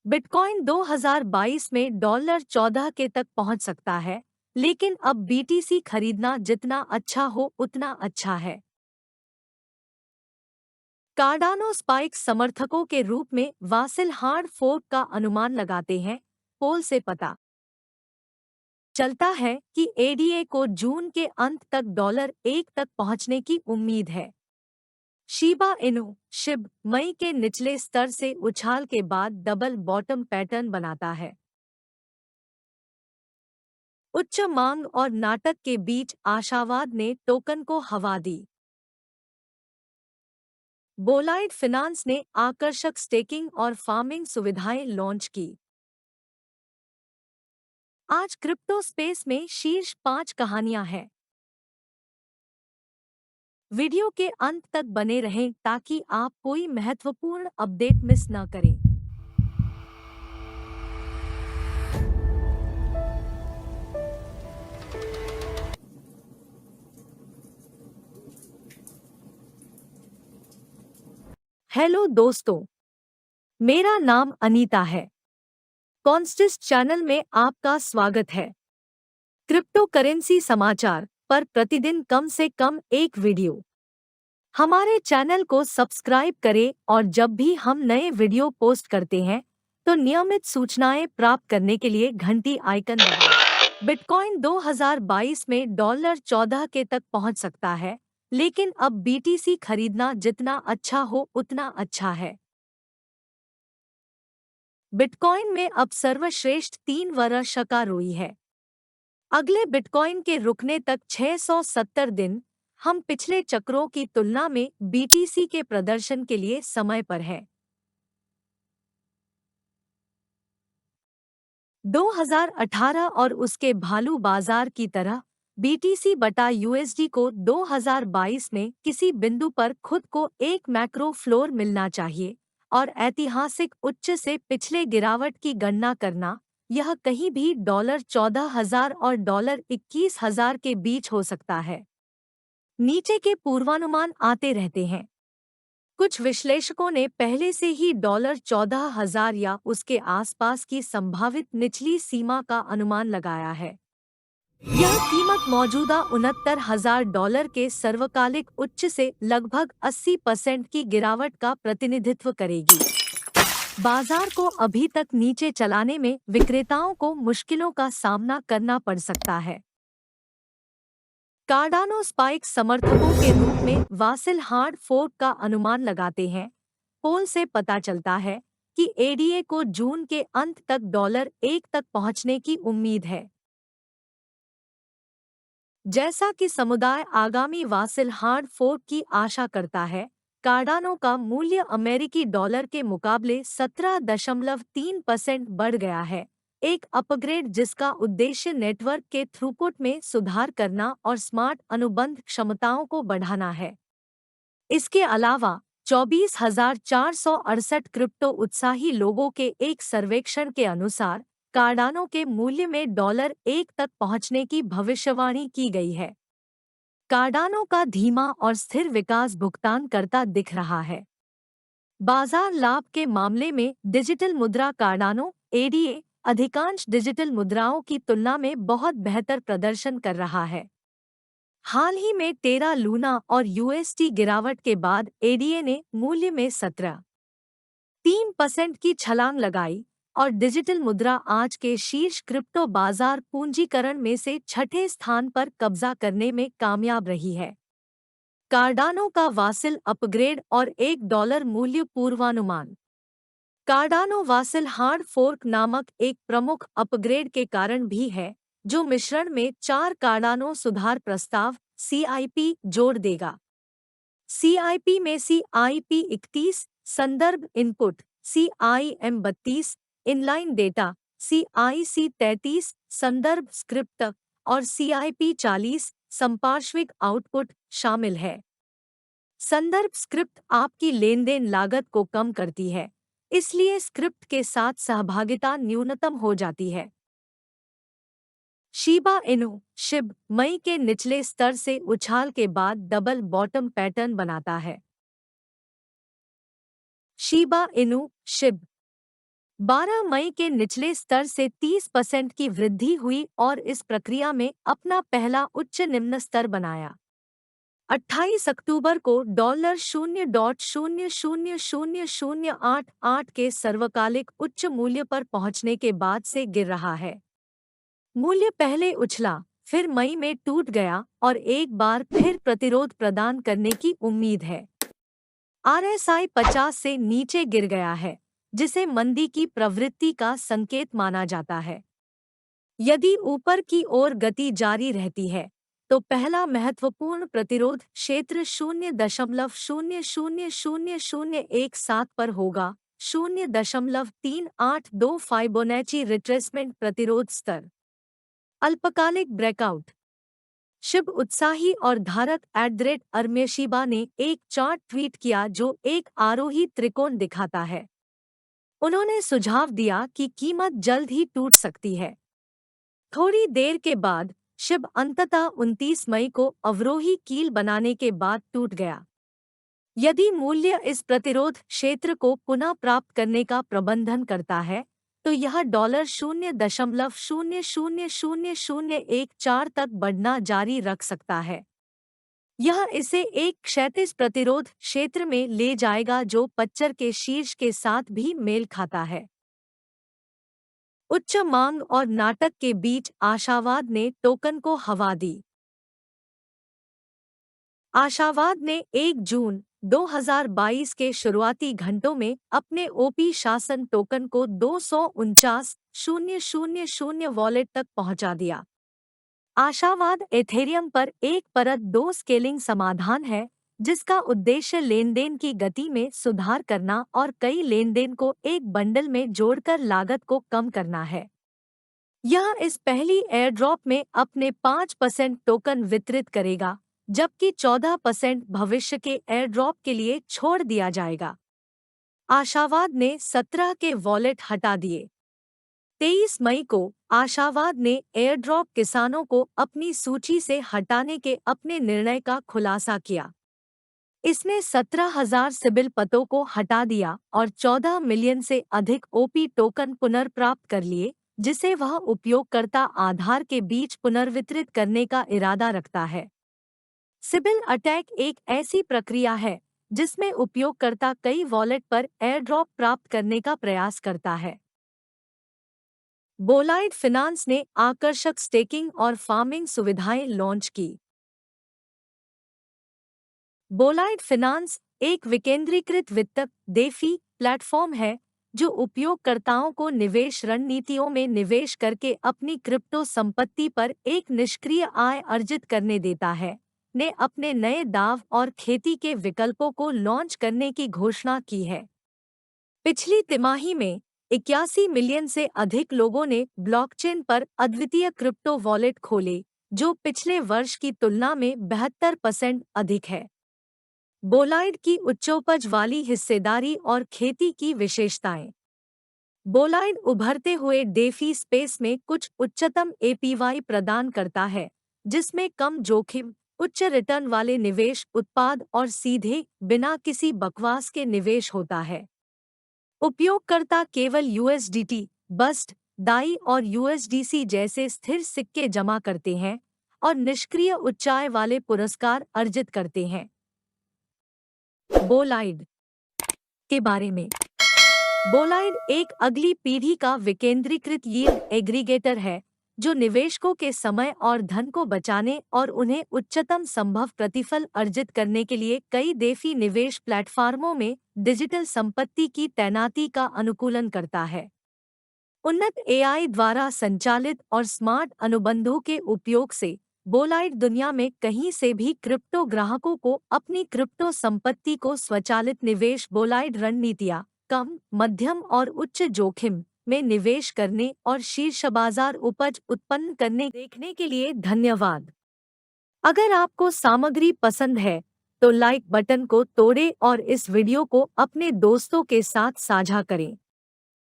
Bitcoin 2022 में dollar 14 के तक पहुंच सकता है, लेकिन अब बीटीसी खरीदना जितना अच्छा हो उतना अच्छा है। कार्डानो स्पाइक्स समर्थकों के रूप में वासिल हार्ड फोर्क का अनुमान लगाते हैं। पोल से पता चलता है कि एडीए को जून के अंत तक डॉलर 1 तक पहुंचने की उम्मीद है। शीबा इनु शिब मई के निचले स्तर से उछाल के बाद डबल बॉटम पैटर्न बनाता है। उच्च मांग और नाटक के बीच आशावाद ने टोकन को हवा दी। बोलाइड फिनांस ने आकर्षक स्टेकिंग और फार्मिंग सुविधाएं लॉन्च की। आज क्रिप्टो स्पेस में शीर्ष 5 कहानियां हैं। वीडियो के अंत तक बने रहें ताकि आप कोई महत्वपूर्ण अपडेट मिस न करें। हेलो दोस्तों, मेरा नाम अनीता है। कॉन्स्टिस चैनल में आपका स्वागत है। क्रिप्टो करेंसी समाचार पर प्रतिदिन कम से कम एक वीडियो। हमारे चैनल को सब्सक्राइब करें और जब भी हम नए वीडियो पोस्ट करते हैं तो नियमित सूचनाएं प्राप्त करने के लिए घंटी आइकन दबाएं। बिटकॉइन 2022 में डॉलर 14 के तक पहुंच सकता है, लेकिन अब बीटीसी खरीदना जितना अच्छा हो उतना अच्छा है। बिटकॉइन में अब सर्वश्रेष्ठ 3 वर्ष का रोई है। अगले बिटकॉइन के रुकने तक 670 दिन। हम पिछले चक्रों की तुलना में बीटीसी के प्रदर्शन के लिए समय पर हैं। 2018 और उसके भालू बाजार की तरह बीटीसी बटा यूएसडी को 2022 में किसी बिंदु पर खुद को एक मैक्रो फ्लोर मिलना चाहिए और ऐतिहासिक उच्च से पिछले गिरावट की गणना करना। यह कहीं भी डॉलर 14,000 और डॉलर 21,000 के बीच हो सकता है। नीचे के पूर्वानुमान आते रहते हैं। कुछ विश्लेषकों ने पहले से ही डॉलर 14,000 या उसके आसपास की संभावित निचली सीमा का अनुमान लगाया है। यह कीमत मौजूदा 69,000 डॉलर के सर्वकालिक उच्च से लगभग 80% की गिरावट का प्रतिनिधित्व करेगी। बाजार को अभी तक नीचे चलाने में विक्रेताओं को मुश्किलों का सामना करना पड़ सकता है। कार्डानो स्पाइक्स समर्थकों के रूप में वासिल हार्ड फोर्क का अनुमान लगाते हैं। पोल से पता चलता है कि एडीए को जून के अंत तक डॉलर 1 तक पहुंचने की उम्मीद है। जैसा कि समुदाय आगामी वासिल हार्ड फोर्क की आशा करता है, कार्डानो का मूल्य अमेरिकी डॉलर के मुकाबले 17.3% बढ़ गया है। एक अपग्रेड जिसका उद्देश्य नेटवर्क के थ्रूपुट में सुधार करना और स्मार्ट अनुबंध क्षमताओं को बढ़ाना है। इसके अलावा 24,468 क्रिप्टो उत्साही लोगों के एक सर्वेक्षण के अनुसार कार्डानो के मूल्य में डॉलर 1 तक पहुंचने की भविष्यवाणी की गई है। कार्डानो का धीमा और स्थिर विकास भुगतान करता दिख रहा है। बाजार लाभ के मामले में डिजिटल मुद्रा कार्डानो एडीए अधिकांश डिजिटल मुद्राओं की तुलना में बहुत बेहतर प्रदर्शन कर रहा है। हाल ही में टेरा लूना और यूएसटी गिरावट के बाद एडीए ने मूल्य में 17.3% की छलांग लगाई और डिजिटल मुद्रा आज के शीर्ष क्रिप्टो बाजार पूंजीकरण में से छठे स्थान पर कब्जा करने में कामयाब रही है। कार्डानो का वासिल अपग्रेड और $1 मूल्य पूर्वानुमान। कार्डानो वासिल हार्ड फोर्क नामक एक प्रमुख अपग्रेड के कारण भी है, जो मिश्रण में 4 कार्डानो सुधार प्रस्ताव CIP जोड़ देगा। CIP में CIP 31, संदर्भ input CIM 32, inline data CIC 33, संदर्भ स्क्रिप्ट और CIP 40, संपार्श्विक आउटपुट शामिल है। संदर्भ स्क्रिप्ट आपकी लेनदेन लागत को कम करती है, इसलिए स्क्रिप्ट के साथ सहभागिता न्यूनतम हो जाती है। शीबा इनु शिब मई के निचले स्तर से उछाल के बाद डबल बॉटम पैटर्न बनाता है। शीबा इनु शिब 12 मई के निचले स्तर से 30% की वृद्धि हुई और इस प्रक्रिया में अपना पहला उच्च निम्न स्तर बनाया। 28 अक्टूबर को $0.000088 के सर्वकालिक उच्च मूल्य पर पहुंचने के बाद से गिर रहा है। मूल्य पहले उछला, फिर मई में टूट गया और एक बार फिर प्रतिरोध प्रदान करने की उम्मीद है। RSI 50 से नीचे गिर गया है, जिसे मंदी की प्रवृत्ति का संकेत माना जाता है। यदि ऊपर की ओर गति जारी रहती है, तो पहला महत्वपूर्ण प्रतिरोध क्षेत्र 0.000017 पर होगा, 0.382 फाइबोनैची रिट्रेसमेंट प्रतिरोध स्तर। अल्पकालिक ब्रेकआउट। शिव उत्साही और धारक @अरमेशिबा ने एक चार्ट ट्वीट किया जो एक आरोही त्रिकोण दिखाता है। उन्होंने सुझाव दिया कि कीमत जल्द ही टूट सकती है। थोड़ी देर के बाद शिव अंततः 29 मई को अवरोही कील बनाने के बाद टूट गया। यदि मूल्य इस प्रतिरोध क्षेत्र को पुनः प्राप्त करने का प्रबंधन करता है, तो यह $0.000014 तक बढ़ना जारी रख सकता है। यह इसे एक क्षैतिज प्रतिरोध क्षेत्र में ले जाएगा जो 25 के शीर्ष के साथ भी मेल खाता है। उच्च मांग और नाटक के बीच आशावाद ने टोकन को हवा दी। आशावाद ने 1 जून 2022 के शुरुआती घंटों में अपने ओपी शासन टोकन को 249,000 वॉलेट तक पहुंचा दिया। आशावाद एथेरियम पर एक परत 2 स्केलिंग समाधान है, जिसका उद्देश्य लेनदेन की गति में सुधार करना और कई लेनदेन को एक बंडल में जोड़कर लागत को कम करना है। यह इस पहली एयरड्रॉप में अपने 5% टोकन वितरित करेगा, जबकि 14% भविष्य के एयरड्रॉप के लिए छोड़ दिया जाएगा। आशावाद ने 17 के वॉलेट हटा दिए। 23 मई को आशावाद ने एयरड्रॉप किसानों को अपनी सूची से हटाने के अपने निर्णय का खुलासा किया। इसने 17,000 सिबिल पतों को हटा दिया और 14 मिलियन से अधिक ओपी टोकन पुनर्प्राप्त कर लिए, जिसे वह उपयोगकर्ता आधार के बीच पुनर्वितरित करने का इरादा रखता है। सिबिल अटैक एक ऐसी प्रक्रिया है जिसमें उपयोगकर्ता कई वॉलेट पर एयरड्रॉप प्राप्त करने का प्रयास करता है। बोलाइड फिनांस ने आकर्षक स्टेकिंग और फार्मिंग सुविधाएं लॉन्च की। बोलाइड फिनांस एक विकेंद्रीकृत वित्त देफी प्लेटफॉर्म है जो उपयोगकर्ताओं को निवेश रणनीतियों में निवेश करके अपनी क्रिप्टो संपत्ति पर एक निष्क्रिय आय अर्जित करने देता है, ने अपने नए दांव और खेती के विकल्पों को लॉन्च करने की घोषणा की है। पिछली तिमाही में 81 मिलियन से अधिक लोगों ने ब्लॉकचेन पर अद्वितीय क्रिप्टो वॉलेट खोले, जो पिछले वर्ष की तुलना में 72% अधिक है। बोलाइड की उच्चोपज वाली हिस्सेदारी और खेती की विशेषताएं। बोलाइड उभरते हुए डेफी स्पेस में कुछ उच्चतम एपीवाई प्रदान करता है, जिसमें कम जोखिम, उच्च रिटर्न वाले निवेश उत्पाद और सीधे बिना किसी बकवास के निवेश होता है। उपयोगकर्ता केवल यूएसडीटी, बस्ट, दाई और यूएसडीसी जैसे स्थिर सिक्के जमा करते हैं और निष्क्रिय उच्चाय वाले पुरस्कार अर्जित करते हैं। बोलाइड के बारे में। बोलाइड एक अगली पीढ़ी का विकेंद्रीकृत यील्ड एग्रीगेटर है जो निवेशकों के समय और धन को बचाने और उन्हें उच्चतम संभव प्रतिफल अर्जित करने के लिए कई देफी निवेश प्लेटफार्मों में डिजिटल संपत्ति की तैनाती का अनुकूलन करता है। उन्नत एआई द्वारा संचालित और स्मार्ट अनुबंधों के उपयोग से बोलाइड दुनिया में कहीं से भी क्रिप्टो ग्राहकों को अपनी क्रिप्टो संपत्ति को स्वचालित निवेश बोलाइड रणनीतियाँ कम, मध्यम और उच्च जोखिम में निवेश करने और शीर्ष बाजार उपज उत्पन्न करने देखने के लिए धन्यवाद। अगर आपको सामग्री पसंद है तो लाइक बटन को तोड़ें और इस वीडियो को अपने दोस्तों के साथ साझा करें।